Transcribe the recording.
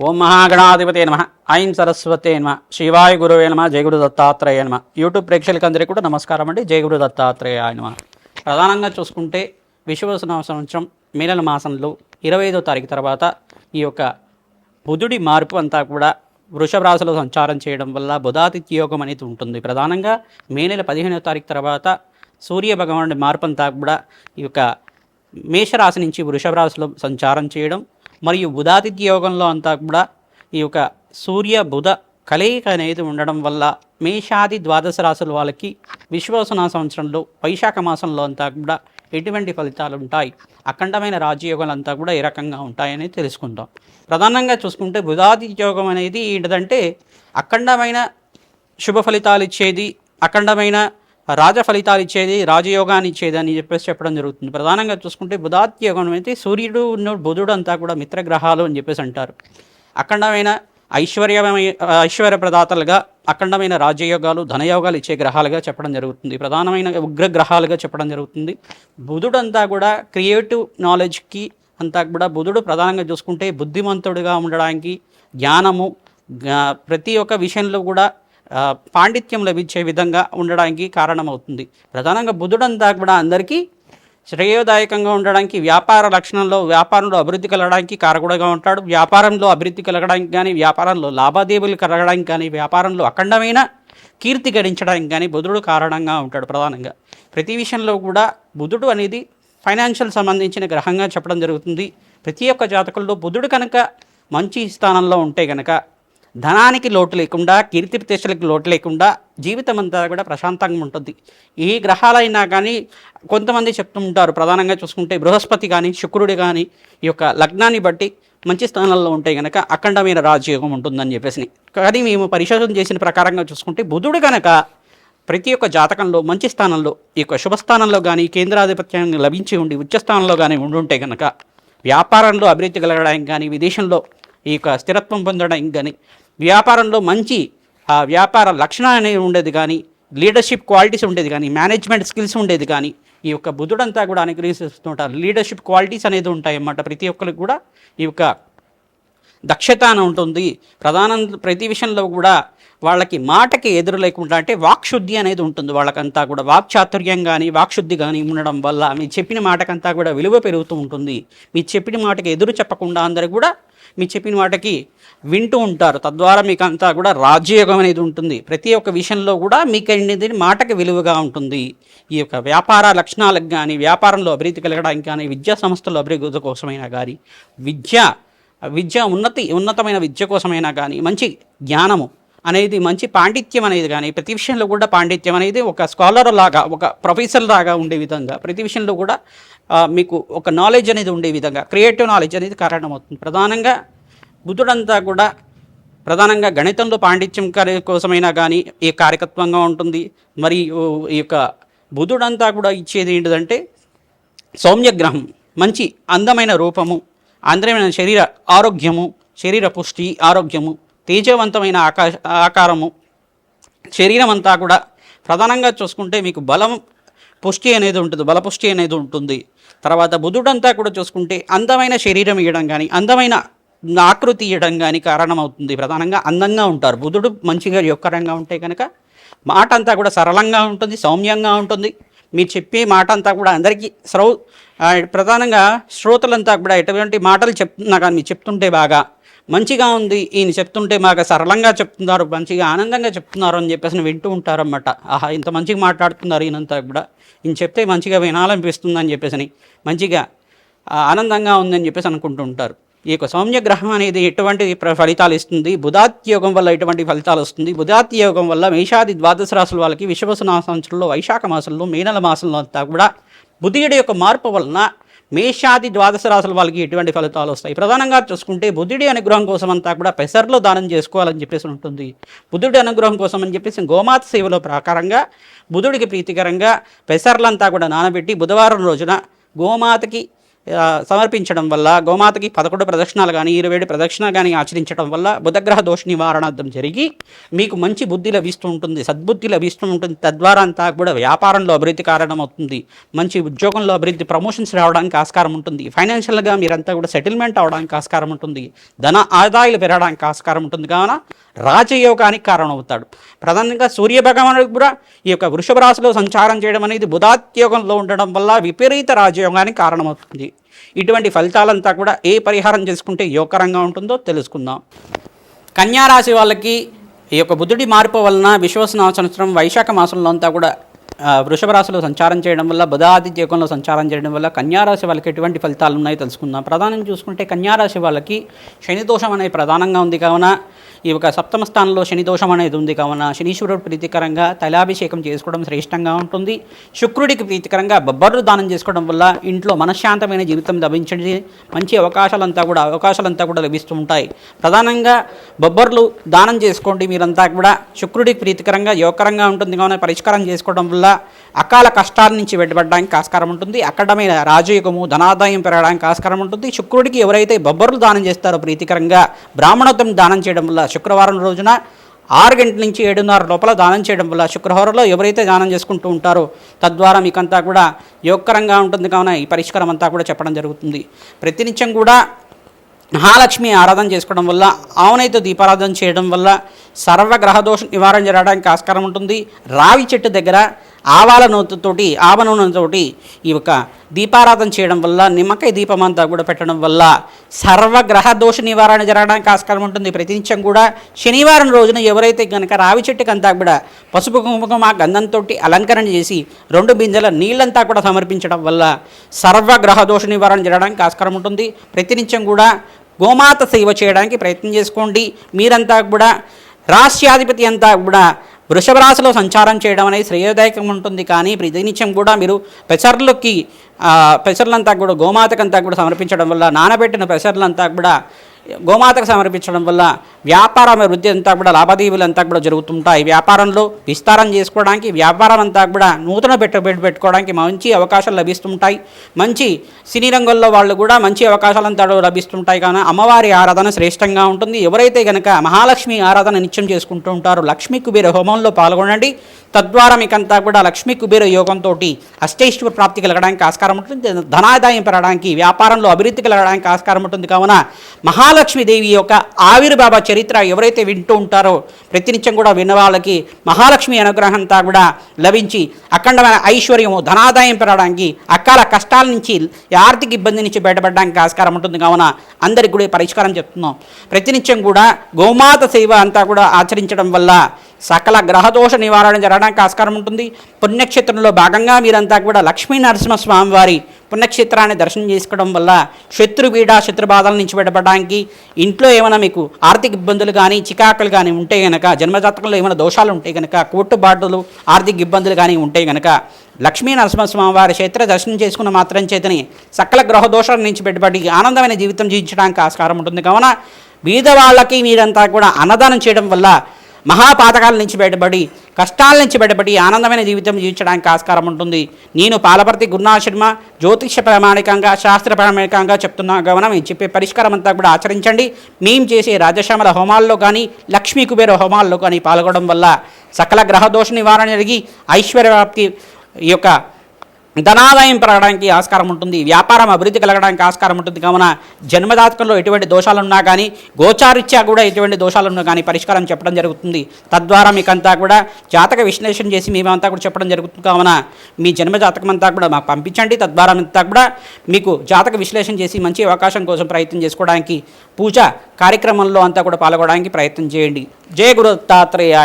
ఓం మహాగణాధిపతే నమ. ఐం సరస్వతే నమ. శివాయ గురువే నమ. జయ గురు దత్తాత్రేయ నమ. యూట్యూబ్ ప్రేక్షకులందరికీ కూడా నమస్కారం అండి. జయ గురు దత్తాత్రేయ నమ. ప్రధానంగా చూసుకుంటే విశ్వవసన సంవత్సరం మే నెల మాసంలో 25వ తారీఖు తర్వాత ఈ యొక్క బుధుడి మార్పు అంతా కూడా వృషభ రాశిలో సంచారం చేయడం వల్ల బుధాదిత్య యోగం అనేది ఉంటుంది. ప్రధానంగా మే నెల 15వ తారీఖు తర్వాత సూర్య భగవానుడి మార్పు అంతా కూడా ఈ యొక్క మేషరాశి నుంచి వృషభ రాశిలో సంచారం చేయడం మరియు బుధాదిత్య యోగంలో అంతా కూడా ఈ యొక్క సూర్య బుధ కలయిక అనేది ఉండడం వల్ల మేషాది ద్వాదశ రాశుల వాళ్ళకి విశ్వవసన సంవత్సరంలో వైశాఖ మాసంలో అంతా కూడా ఎటువంటి ఫలితాలు ఉంటాయి, అఖండమైన రాజయోగాలు అంతా కూడా ఏ రకంగా ఉంటాయని తెలుసుకుందాం. ప్రధానంగా చూసుకుంటే బుధాదిత్య యోగం అనేది ఏంటంటే అఖండమైన శుభ ఫలితాలు ఇచ్చేది, అఖండమైన రాజ ఫలితాలు ఇచ్చేది, రాజయోగాన్ని ఇచ్చేది అని చెప్పడం జరుగుతుంది. ప్రధానంగా చూసుకుంటే బుధాదిత్య యోగం అయితే సూర్యుడు బుధుడు అంతా కూడా మిత్రగ్రహాలు అని చెప్పేసి అంటారు. అఖండమైన ఐశ్వర్య ప్రదాతలుగా, అఖండమైన రాజయోగాలు ధనయోగాలు ఇచ్చే గ్రహాలుగా చెప్పడం జరుగుతుంది. ప్రధానమైన ఉగ్రగ్రహాలుగా చెప్పడం జరుగుతుంది. బుధుడు అంతా కూడా క్రియేటివ్ నాలెడ్జ్కి అంతా కూడా బుధుడు ప్రధానంగా చూసుకుంటే బుద్ధిమంతుడిగా ఉండడానికి, జ్ఞానము, ప్రతి ఒక్క విషయంలో కూడా పాండిత్యం లభించే విధంగా ఉండడానికి కారణమవుతుంది. ప్రధానంగా బుధుడంతా కూడా అందరికీ శ్రేయోదాయకంగా ఉండడానికి, వ్యాపారంలో అభివృద్ధి కలగడానికి కారకుడుగా ఉంటాడు. వ్యాపారంలో అభివృద్ధి కలగడానికి కానీ, వ్యాపారంలో లావాదేవీలు కలగడానికి కానీ, వ్యాపారంలో అఖండమైన కీర్తి గడించడానికి కానీ బుధుడు కారణంగా ఉంటాడు. ప్రధానంగా ప్రతి విషయంలో కూడా బుధుడు అనేది ఫైనాన్షియల్ సంబంధించిన గ్రహంగా చెప్పడం జరుగుతుంది. ప్రతి ఒక్క జాతకుల్లో బుధుడు కనుక మంచి స్థానంలో ఉంటే కనుక ధనానికి లోటు లేకుండా, కీర్తి ప్రతిష్టలకు లోటు లేకుండా జీవితం అంతా కూడా ప్రశాంతంగా ఉంటుంది. ఏ గ్రహాలైనా కానీ కొంతమంది చెప్తూ ఉంటారు, ప్రధానంగా చూసుకుంటే బృహస్పతి కానీ శుక్రుడు కానీ ఈ యొక్క లగ్నాన్ని బట్టి మంచి స్థానంలో ఉంటే కనుక అఖండమైన రాజయోగం ఉంటుందని చెప్పేసి. కానీ మేము పరిశోధన చేసిన ప్రకారంగా చూసుకుంటే బుధుడు కనుక ప్రతి ఒక్క జాతకంలో మంచి స్థానంలో, ఈ యొక్క శుభస్థానంలో కానీ కేంద్రాధిపత్యాన్ని లభించి ఉండి ఉచ్చస్థానంలో కానీ ఉండుంటే కనుక వ్యాపారంలో అభివృద్ధి కలగడానికి కానీ, విదేశంలో ఈ యొక్క స్థిరత్వం పొందడానికి కానీ, వ్యాపారంలో మంచి వ్యాపార లక్షణాలు అనేవి ఉండేది కానీ, లీడర్షిప్ క్వాలిటీస్ ఉండేది కానీ, మేనేజ్మెంట్ స్కిల్స్ ఉండేది కానీ ఈ యొక్క బుధుడంతా కూడా అనుగ్రహిస్తుంటారు. లీడర్షిప్ క్వాలిటీస్ అనేది ఉంటాయి అన్నమాట. ప్రతి ఒక్కరికి కూడా ఈ యొక్క దక్షత అని ఉంటుంది. ప్రతి విషయంలో కూడా వాళ్ళకి మాటకి ఎదురు లేకుండా, అంటే వాక్శుద్ధి అనేది ఉంటుంది వాళ్ళకంతా కూడా. వాక్చాతుర్యం కానీ వాక్శుద్ధి కానీ ఉండడం వల్ల మీ చెప్పిన మాటకంతా కూడా విలువ పెరుగుతూ ఉంటుంది. మీ చెప్పిన మాటకి ఎదురు చెప్పకుండా అందరూ కూడా మీ చెప్పిన మాటకి వింటూ ఉంటారు. తద్వారా మీకు అంతా కూడా రాజ్యయోగం అనేది ఉంటుంది. ప్రతి ఒక్క విషయంలో కూడా మీకు అనేది మాటకి విలువగా ఉంటుంది. ఈ యొక్క వ్యాపార లక్షణాలకు కానీ, వ్యాపారంలో అభివృద్ధి కలగడానికి కానీ, విద్యా సంస్థల్లో అభివృద్ధి కోసమైనా కానీ, ఉన్నతమైన విద్య కోసమైనా కానీ, మంచి జ్ఞానము అనేది, మంచి పాండిత్యం అనేది కానీ, ప్రతి విషయంలో కూడా పాండిత్యం అనేది ఒక స్కాలర్ లాగా, ఒక ప్రొఫెసర్ లాగా ఉండే విధంగా, ప్రతి విషయంలో కూడా మీకు ఒక నాలెడ్జ్ అనేది ఉండే విధంగా, క్రియేటివ్ నాలెడ్జ్ అనేది కారణమవుతుంది. ప్రధానంగా బుధుడంతా కూడా ప్రధానంగా గణితంలో పాండిత్యం కోసమైనా కానీ ఈ కారకత్వంగా ఉంటుంది. మరియు ఈ యొక్క బుధుడంతా కూడా ఇచ్చేది ఏంటిదంటే సౌమ్యగ్రహం, మంచి అందమైన రూపము, అందమైన శరీర ఆరోగ్యము, శరీర పుష్టి ఆరోగ్యము, తేజవంతమైన ఆకారము, శరీరం అంతా కూడా ప్రధానంగా చూసుకుంటే మీకు పుష్టి అనేది ఉంటుంది, బలపుష్టి అనేది ఉంటుంది. తర్వాత బుధుడంతా కూడా చూసుకుంటే అందమైన శరీరం ఇవ్వడం కానీ, అందమైన ఆకృతి ఇవ్వడం కానీ కారణమవుతుంది. ప్రధానంగా అందంగా ఉంటారు. బుధుడు మంచిగా యొక్కరంగా ఉంటే కనుక మాట అంతా కూడా సరళంగా ఉంటుంది, సౌమ్యంగా ఉంటుంది. మీరు చెప్పే మాట అంతా కూడా అందరికీ ప్రధానంగా శ్రోతలంతా కూడా ఎటువంటి మాటలు చెప్తున్నా కానీ మీరు చెప్తుంటే బాగా మంచిగా ఉంది, ఈయన చెప్తుంటే బాగా సరళంగా చెప్తున్నారు, మంచిగా ఆనందంగా చెప్తున్నారు అని చెప్పేసి వింటూ ఉంటారన్నమాట. ఆహా, ఇంత మంచిగా మాట్లాడుతున్నారు ఈయనంతా కూడా, ఈయన చెప్తే మంచిగా వినాలనిపిస్తుంది అని చెప్పేసి, మంచిగా ఆనందంగా ఉందని చెప్పేసి అనుకుంటూ ఉంటారు. ఈ యొక్క సౌమ్యగ్రహం అనేది ఎటువంటి ఫలితాలు ఇస్తుంది, బుధాదిత్య యోగం వల్ల ఎటువంటి ఫలితాలు వస్తుంది. బుధాదిత్య యోగం వల్ల మేషాది ద్వాదశ రాశుల వాళ్ళకి విశ్వవసన సంవత్సరంలో వైశాఖ మాసంలో మే నెల మాసంలో అంతా కూడా బుధుడి యొక్క మార్పు వలన మేషాది ద్వాదశ రాశుల వాళ్ళకి ఎటువంటి ఫలితాలు వస్తాయి. ప్రధానంగా చూసుకుంటే బుధుడి అనుగ్రహం కోసం అంతా కూడా పెసర్లో దానం చేసుకోవాలని చెప్పేసి ఉంటుంది. బుధుడి అనుగ్రహం కోసం అని చెప్పేసి గోమాత సేవలో ప్రకారంగా బుధుడికి ప్రీతికరంగా పెసర్లంతా కూడా నానబెట్టి బుధవారం రోజున గోమాతకి సమర్పించడం వల్ల, గోమాతకి 11 ప్రదక్షిణాలు కానీ 27 ప్రదక్షిణాలు కానీ ఆచరించడం వల్ల బుధగ్రహ దోష నివారణార్థం జరిగి మీకు మంచి బుద్ధి లభిస్తూ ఉంటుంది, సద్బుద్ధి లభిస్తూ ఉంటుంది. తద్వారా అంతా కూడా వ్యాపారంలో అభివృద్ధి కారణమవుతుంది, మంచి ఉద్యోగంలో అభివృద్ధి, ప్రమోషన్స్ రావడానికి ఆస్కారం ఉంటుంది, ఫైనాన్షియల్గా మీరంతా కూడా సెటిల్మెంట్ అవడానికి ఆస్కారం ఉంటుంది, ధన ఆదాయాలు పెరగడానికి ఆస్కారం ఉంటుంది. కావున రాజయోగానికి కారణమవుతాడు. ప్రధానంగా సూర్య భగవానుడు కూడా ఈ యొక్క వృషభ రాశిలో సంచారం చేయడం అనేది బుధాత్యోగంలో ఉండడం వల్ల విపరీత రాజయోగానికి కారణమవుతుంది. ఇటువంటి ఫలితాలంతా కూడా ఏ పరిహారం చేసుకుంటే యోగకరంగా ఉంటుందో తెలుసుకుందాం. కన్యారాశి వాళ్ళకి ఈ యొక్క బుధుడి మార్పు వలన విశ్వవసన సంవత్సరం వైశాఖ మాసంలో అంతా కూడా వృషభ రాశిలో సంచారం చేయడం వల్ల, బుధాదిత్య యోగంలో సంచారం చేయడం వల్ల కన్యారాశి వాళ్ళకి ఎటువంటి ఫలితాలు ఉన్నాయో తెలుసుకుందాం. ప్రధానంగా చూసుకుంటే కన్యారాశి వాళ్ళకి శని దోషం అనేది ప్రధానంగా ఉంది. కావున ఈ యొక్క సప్తమ స్థానంలో శని దోషం అనేది ఉంది. కావున శనీశ్వరుడు ప్రీతికరంగా తైలాభిషేకం చేసుకోవడం శ్రేష్టంగా ఉంటుంది. శుక్రుడికి ప్రీతికరంగా బొబ్బర్లు దానం చేసుకోవడం వల్ల ఇంట్లో మనశ్శాంతమైన జీవితం లభించే మంచి అవకాశాలంతా కూడా లభిస్తూ ఉంటాయి. ప్రధానంగా బొబ్బర్లు దానం చేసుకోండి. మీరంతా కూడా శుక్రుడికి ప్రీతికరంగా యోగకరంగా ఉంటుంది. కావున పరిష్కారం చేసుకోవడం వల్ల అకాల కష్టాల నుంచి వెంటబడడానికి ఆస్కారం ఉంటుంది. అక్కడమైన రాజయోగము, ధనాదాయం పెరగడానికి ఆస్కారం ఉంటుంది. శుక్రుడికి ఎవరైతే బొబ్బర్లు దానం చేస్తారో ప్రీతికరంగా బ్రాహ్మణోత్తం దానం చేయడం వల్ల, శుక్రవారం రోజున 6 గంటల నుంచి 7:30 లోపల దానం చేయడం వల్ల, శుక్రవారంలో ఎవరైతే దానం చేసుకుంటూ ఉంటారో తద్వారా మీకంతా కూడా యోగకరంగా ఉంటుంది. కావున ఈ పరిష్కారం అంతా కూడా చెప్పడం జరుగుతుంది. ప్రతినిత్యం కూడా మహాలక్ష్మి ఆరాధన చేసుకోవడం వల్ల, ఆవునైతే దీపారాధన చేయడం వల్ల సర్వగ్రహదోష నివారణ జరగడానికి ఆస్కారం ఉంటుంది. రావి చెట్టు దగ్గర ఆవ నూనెతోటి ఈ యొక్క దీపారాధన చేయడం వల్ల, నిమ్మకాయ దీపం అంతా కూడా పెట్టడం వల్ల సర్వగ్రహ దోష నివారణ జరగడానికి ఆస్కారం ఉంటుంది. ప్రతినిత్యం కూడా శనివారం రోజున ఎవరైతే కనుక రావి చెట్టుకంతా కూడా పసుపు కుంకుమ గంధంతో అలంకరణ చేసి 2 బిందెల నీళ్ళంతా కూడా సమర్పించడం వల్ల సర్వగ్రహ దోష నివారణ జరగడానికి ఆస్కారం ఉంటుంది. ప్రతినిత్యం కూడా గోమాత సేవ చేయడానికి ప్రయత్నం చేసుకోండి. మీరంతా కూడా రాష్ట్రాధిపతి అంతా కూడా వృషభ రాశిలో సంచారం చేయడం అనేది శ్రేయోదాయకం ఉంటుంది. కానీ ప్రతినిత్యం కూడా మీరు పెసర్లంతా కూడా గోమాతకంతా కూడా సమర్పించడం వల్ల, నానబెట్టిన పెసర్లంతా కూడా గోమాతకు సమర్పించడం వల్ల వ్యాపార అభివృద్ధి అంతా కూడా, లాభాదేవీలు అంతా కూడా జరుగుతుంటాయి. వ్యాపారంలో విస్తారం చేసుకోవడానికి, వ్యాపారం అంతా కూడా నూతన పెట్టుకోవడానికి మంచి అవకాశాలు లభిస్తుంటాయి. మంచి సినీ రంగంలో వాళ్ళు కూడా మంచి అవకాశాలు అంతా లభిస్తుంటాయి. కానీ అమ్మవారి ఆరాధన శ్రేష్టంగా ఉంటుంది. ఎవరైతే కనుక మహాలక్ష్మి ఆరాధన నిత్యం చేసుకుంటూ ఉంటారో లక్ష్మీ కుబేర హోమంలో పాల్గొనండి. తద్వారా మీకంతా కూడా లక్ష్మీ కుబేర యోగంతో అష్టైశ్వర ప్రాప్తి కలగడానికి ఆస్కారం ఉంటుంది. ధనాదాయం పెరగడానికి, వ్యాపారంలో అభివృద్ధి కలగడానికి ఆస్కారం ఉంటుంది. కావున మహాలక్ష్మీదేవి యొక్క ఆవిర్భావ చరిత్ర ఎవరైతే వింటూ ఉంటారో ప్రతినిత్యం కూడా విన్న వాళ్ళకి మహాలక్ష్మి అనుగ్రహం అంతా కూడా లభించి అఖండమైన ఐశ్వర్యము, ధనాదాయం పెరగడానికి, అకాల కష్టాల నుంచి, ఆర్థిక ఇబ్బంది నుంచి బయటపడడానికి ఆస్కారం ఉంటుంది. కావున అందరికి కూడా పరిష్కారం చెప్తున్నాం. ప్రతినిత్యం కూడా గోమాత సేవ అంతా కూడా ఆచరించడం వల్ల సకల గ్రహదోష నివారణ జరగడానికి ఆస్కారం ఉంటుంది. పుణ్యక్షేత్రంలో భాగంగా మీరంతా కూడా లక్ష్మీ నరసింహస్వామి వారి పుణ్యక్షేత్రాన్ని దర్శనం చేసుకోవడం వల్ల శత్రుపీడ, శత్రుబాధల నుంచి బయటపడడానికి, ఇంట్లో ఏమైనా మీకు ఆర్థిక ఇబ్బందులు కానీ, చికాకులు కానీ ఉంటే కనుక, జన్మజాతకంలో ఏమైనా దోషాలు ఉంటే కనుక, కోర్టుబాటులు, ఆర్థిక ఇబ్బందులు కానీ ఉంటే కనుక లక్ష్మీ నరసింహస్వామి వారి క్షేత్ర దర్శనం చేసుకున్న మాత్రం చేతని సకల గ్రహదోషాల నుంచి బయటపడి ఆనందమైన జీవితం జీవించడానికి ఆస్కారం ఉంటుంది. కావున బీద వాళ్ళకి మీరంతా కూడా అన్నదానం చేయడం వల్ల మహాపాతకాల నుంచి బయటపడి, కష్టాల నుంచి బయటపడి ఆనందమైన జీవితం జీవించడానికి ఆస్కారం ఉంటుంది. నేను పాలపర్తి గురునాథ శర్మ జ్యోతిష ప్రామాణికంగా, శాస్త్ర ప్రామాణికంగా చెప్తున్నా. కావున మేము చెప్పే పరిష్కారం అంతా కూడా ఆచరించండి. మేము చేసే రాజశ్యామల హోమాల్లో కానీ, లక్ష్మీ కుబేర హోమాల్లో కానీ పాల్గొనడం వల్ల సకల గ్రహదోష నివారణ జరిగి ఐశ్వర్యవ్యాప్తి, ఈ యొక్క ధనాదాయం పెరగడానికి ఆస్కారం ఉంటుంది. వ్యాపారం అభివృద్ధి కలగడానికి ఆస్కారం ఉంటుంది. కావున జన్మజాతకంలో ఎటువంటి దోషాలున్నా కానీ, గోచారిత్యా కూడా ఎటువంటి దోషాలున్నా కానీ పరిష్కారం చెప్పడం జరుగుతుంది. తద్వారా మీకంతా కూడా జాతక విశ్లేషణ చేసి మేమంతా కూడా చెప్పడం జరుగుతుంది. కావున మీ జన్మజాతకం అంతా కూడా మాకు పంపించండి. తద్వారా అంతా కూడా మీకు జాతక విశ్లేషణ చేసి మంచి అవకాశం కోసం ప్రయత్నం చేసుకోవడానికి, పూజ కార్యక్రమంలో అంతా కూడా పాల్గొనడానికి ప్రయత్నం చేయండి. జయ గురు దత్తాత్రేయ.